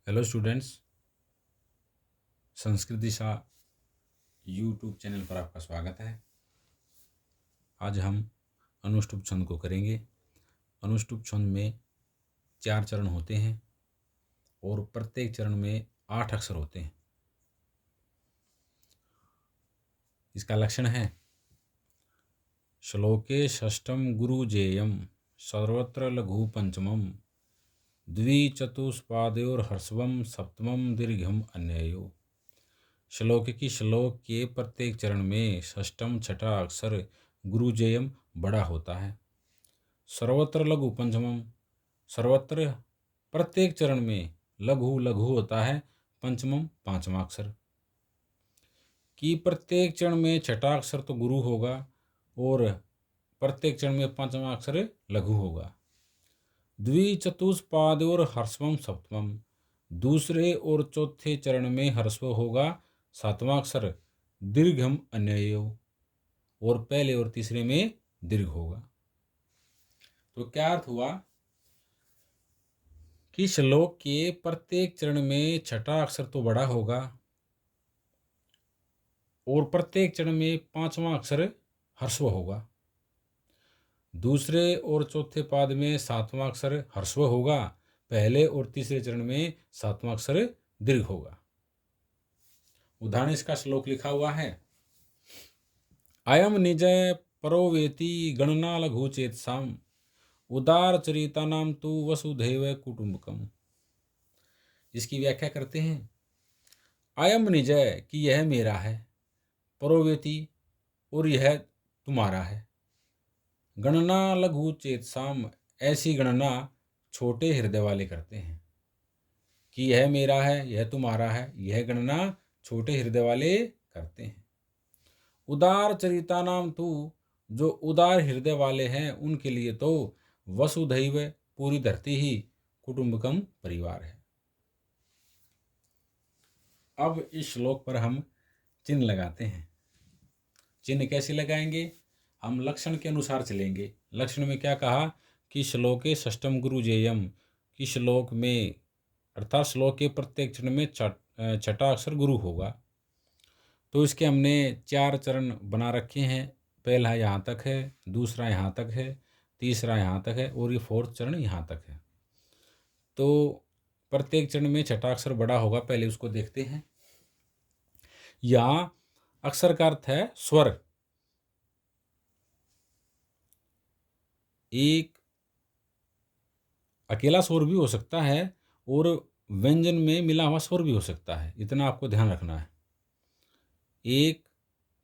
Hello students, Sanskrit दिशा YouTube channel पर आपका स्वागत है। आज हम अनुष्टुप छंद को करेंगे। अनुष्टुप छंद में 4 चरण होते हैं और प्रत्येक चरण में 8 अक्षर होते हैं। इसका लक्षण है श्लोके षष्ठम गुरुजेयम सर्वत्र लघु पंचमम द्विचतुष्पादयोर्हर्षवम सप्तमम दीर्घम अन्ययो। श्लोक के प्रत्येक चरण में षष्ठम छठा अक्षर गुरुजेयम बड़ा होता है। सर्वत्र लघु पंचमम, सर्वत्र प्रत्येक चरण में लघु लघु होता है पंचमम पांचवा अक्षर। कि प्रत्येक चरण में छठा अक्षर तो गुरु होगा और प्रत्येक चरण में पांचवा अक्षर लघु होगा। द्विचतुष्पादयोर हर्षवम सप्तमम, दूसरे और चौथे चरण में हर्षव होगा सातवां अक्षर दीर्घम अन्ययो, और पहले और तीसरे में दीर्घ होगा। तो क्या अर्थ हुआ कि श्लोक के प्रत्येक चरण में छठा अक्षर तो बड़ा होगा और प्रत्येक चरण में पांचवा अक्षर हर्षव होगा। दूसरे और चौथे पाद में सातवां अक्षर हर्षव होगा, पहले और तीसरे चरण में सातवां अक्षर दीर्घ होगा। उदाहरण इसका श्लोक लिखा हुआ है, अयम निजय परोवेति गणना लघु चेतसाम उदार चरिता नाम तु वसुधैव कुटुंबकम। इसकी व्याख्या करते हैं, अयम निजय कि यह मेरा है, परोवेति और यह तुम्हारा है, गणना लघु चेतसाम ऐसी गणना छोटे हृदय वाले करते हैं। कि यह मेरा है, यह तुम्हारा है, यह गणना छोटे हृदय वाले करते हैं। उदार चरिता नाम तू, जो उदार हृदय वाले हैं उनके लिए तो वसुधैव पूरी धरती ही कुटुंबकम परिवार है। अब इस श्लोक पर हम चिन्ह लगाते हैं। चिन्ह कैसे लगाएंगे? हम लक्षण के अनुसार चलेंगे। लक्षण में क्या कहा कि श्लोके षष्ठम गुरुजेयम, कि श्लोक में अर्थात श्लोक के प्रत्येक चरण में छठा अक्षर गुरु होगा। तो इसके हमने 4 चरण बना रखे हैं। पहला यहाँ तक है, दूसरा यहाँ तक है, तीसरा यहाँ तक है और ये 4th चरण यहाँ तक है। तो प्रत्येक चरण में छठा अक्षर बड़ा होगा, पहले उसको देखते हैं। यहाँ अक्षर का अर्थ है स्वर। एक अकेला स्वर भी हो सकता है और व्यंजन में मिला हुआ स्वर भी हो सकता है, इतना आपको ध्यान रखना है। 1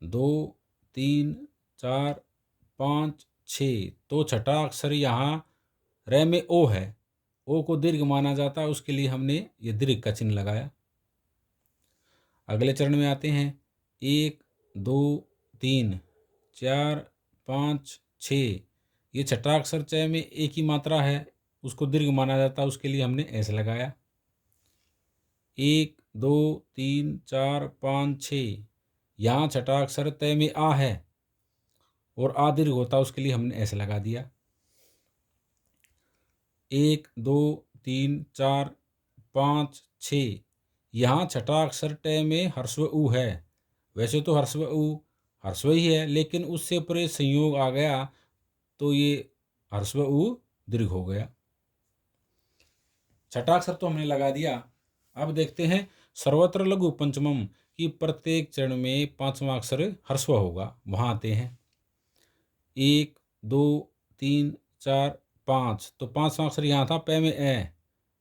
2 3 4 5 6, तो छठा अक्षर यहाँ रे में ओ है, ओ को दीर्घ माना जाता है, उसके लिए हमने ये दीर्घ का चिन्ह लगाया। अगले चरण में आते हैं, 1 2 3 4 5 6, ये छठा अक्षर चय में एक ही मात्रा है, उसको दीर्घ माना जाता है, उसके लिए हमने ऐसे लगाया। 1 2 3 4 5 6, यहाँ छठा अक्षर तय में आ है और आ दीर्घ होता है, उसके लिए हमने ऐसे लगा दिया। 1 2 3 4 5 6, यहाँ छठा अक्षर टय में हर्स्व उ है। वैसे तो हर्स्व उ हर्स्व ही है, लेकिन उससे परे संयोग आ गया तो ये हर्स्व उ दीर्घ हो गया। छठा अक्षर तो हमने लगा दिया। अब देखते हैं सर्वत्र लघु पंचमम, की प्रत्येक चरण में पांचवा अक्षर हर्स्व होगा। वहाँ आते हैं 1 2 3 4 5, तो पांचवा अक्षर यहाँ था पै में ए,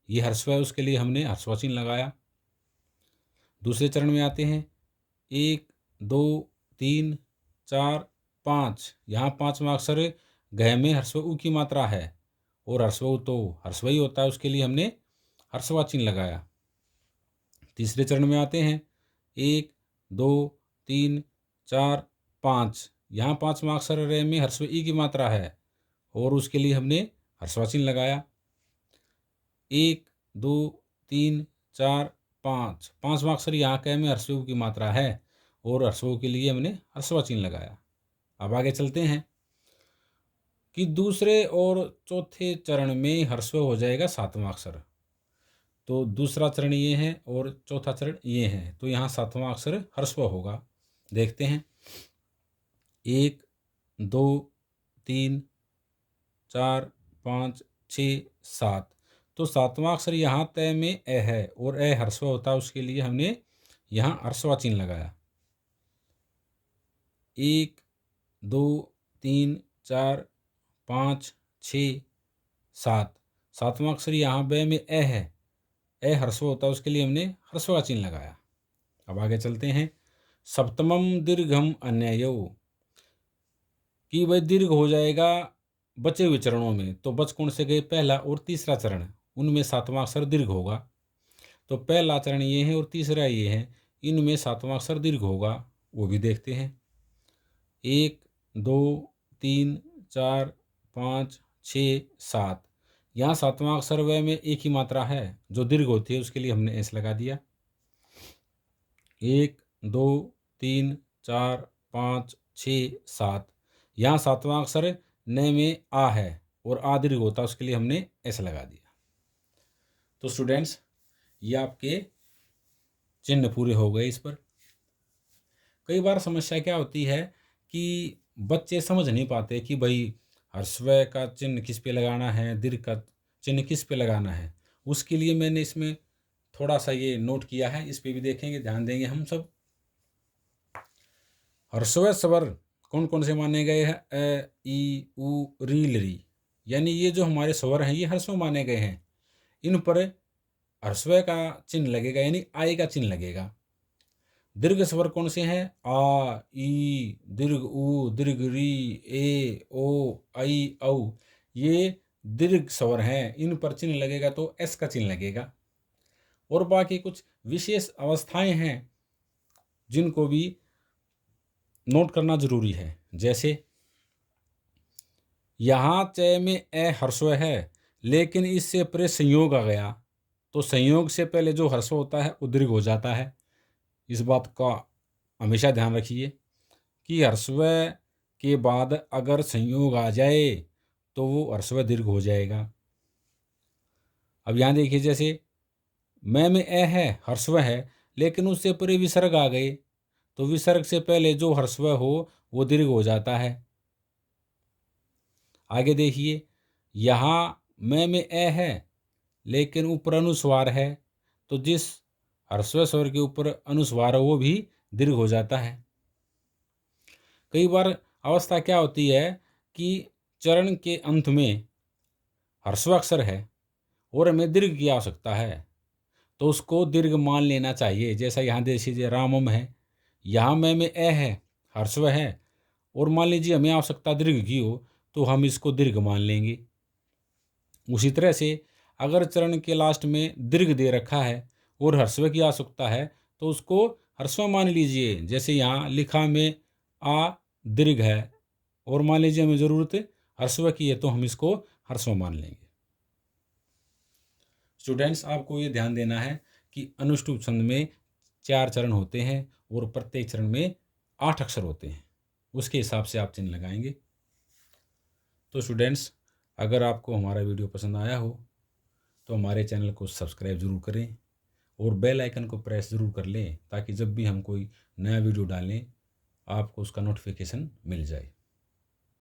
ये हर्स्व है, उसके लिए हमने हर्स्व चिन्ह लगाया। दूसरे चरण में आते हैं 1 2 3 4 5, यहाँ पांचवा अक्षर गह में हर्स्व उ की मात्रा है और हर्स्व उ तो हर्स्व ही होता है, उसके लिए हमने हर्स्व चिन्ह लगाया। तीसरे चरण में आते हैं 1 2 3 4 5, यहाँ पांचवा अक्षर रे में हर्स्व ई की मात्रा है और उसके लिए हमने हर्स्व चिन्ह लगाया। 1 2 3 4 5, पांचवा अक्षर यहाँ कै में हर्स्व की मात्रा है और हर्स्व के लिए हमने हर्स्व चिन्ह लगाया। अब आगे चलते हैं कि दूसरे और चौथे चरण में हर्स्व हो जाएगा सातवां अक्षर। तो दूसरा चरण ये है और चौथा चरण ये है, तो यहाँ सातवां अक्षर ह्रस्व होगा। देखते हैं 1 2 3 4 5 6 7। तो सातवां अक्षर यहाँ तय में ए है और ए ह्रस्व होता है, उसके लिए हमने यहाँ ह्रस्व चिन्ह लगाया। 1 2 3 4 5 6 7। सातवां अक्षर यहाँ बे में ए है, ए ह्रस्व होता है, उसके लिए हमने ह्रस्व का चिन्ह लगाया। अब आगे चलते हैं। सप्तमम दीर्घम अन्ययो, कि वह दीर्घ हो जाएगा बचे हुए चरणों में। तो बच कौन से गए? पहला और तीसरा चरण, उनमें सातवां अक्षर दीर्घ होगा। तो पहला चरण ये है और तीसरा ये है, इनमें सातवां अक्षर दीर्घ होगा, वो भी देखते हैं। 1 2 3 4 5 6 7। यहाँ सातवां अक्षर वह में एक ही मात्रा है जो दीर्घ होती है, उसके लिए हमने एस लगा दिया। 1 2 3 4 5 6 7। यहाँ सातवां अक्षर न में आ है और आ दीर्घ होता है, उसके लिए हमने एस लगा दिया। तो स्टूडेंट्स, ये आपके चिन्ह पूरे हो गए इस पर। कई बार समस्या क्या होती है कि बच्चे समझ नहीं पाते कि भाई ह्रस्व का चिन्ह किस पे लगाना है, दीर्घ का चिन्ह किस पे लगाना है। उसके लिए मैंने इसमें थोड़ा सा ये नोट किया है, इस पे भी देखेंगे, ध्यान देंगे हम सब। ह्रस्व स्वर कौन कौन से माने गए हैं? अ ई उ री लरी, यानी ये जो हमारे स्वर हैं ये ह्रस्व माने गए हैं। इन पर ह्रस्व का चिन्ह लगेगा, यानी आय का चिन्ह लगेगा। दीर्घ स्वर कौन से हैं? आ ई, दीर्घ उ, दीर्घ री, ए ओ, आई औ, ये दीर्घ स्वर हैं। इन पर चिन्ह लगेगा तो एस का चिन्ह लगेगा। और बाकी कुछ विशेष अवस्थाएं हैं जिनको भी नोट करना जरूरी है। जैसे यहाँ चय में ए ह्रस्व है, लेकिन इससे परे संयोग आ गया, तो संयोग से पहले जो ह्रस्व होता है वो दीर्घ हो जाता है। इस बात का हमेशा ध्यान रखिए कि ह्रस्व के बाद अगर संयोग आ जाए तो वो ह्रस्व दीर्घ हो जाएगा। अब यहाँ देखिए, जैसे मैं में ए है, ह्रस्व है, लेकिन उससे परे विसर्ग आ गए, तो विसर्ग से पहले जो ह्रस्व हो वो दीर्घ हो जाता है। आगे देखिए, यहाँ मैं में ए है, लेकिन ऊपर अनुस्वार है, तो जिस ह्रस्व स्वर के ऊपर अनुस्वार हो वो भी दीर्घ हो जाता है। कई बार अवस्था क्या होती है कि चरण के अंत में ह्रस्व अक्षर है और हमें दीर्घ की आवश्यकता है, तो उसको दीर्घ मान लेना चाहिए। जैसा यहाँ देख लीजिए रामम है, यहाँ मैं में ए है, ह्रस्व है, और मान लीजिए हमें आवश्यकता दीर्घ की हो तो हम इसको दीर्घ मान लेंगे। उसी तरह से अगर चरण के लास्ट में दीर्घ दे रखा है और ह्रस्व की आवश्यकता है तो उसको ह्रस्व मान लीजिए। जैसे यहाँ लिखा में आ दीर्घ है और मान लीजिए हमें ज़रूरत ह्रस्व की है तो हम इसको ह्रस्व मान लेंगे। स्टूडेंट्स, आपको ये ध्यान देना है कि अनुष्टुप छंद में 4 चरण होते हैं और प्रत्येक चरण में 8 अक्षर होते हैं, उसके हिसाब से आप चिन्ह लगाएंगे। तो स्टूडेंट्स, अगर आपको हमारा वीडियो पसंद आया हो तो हमारे चैनल को सब्सक्राइब ज़रूर करें और बेल आइकन को प्रेस ज़रूर कर लें, ताकि जब भी हम कोई नया वीडियो डालें आपको उसका नोटिफिकेशन मिल जाए।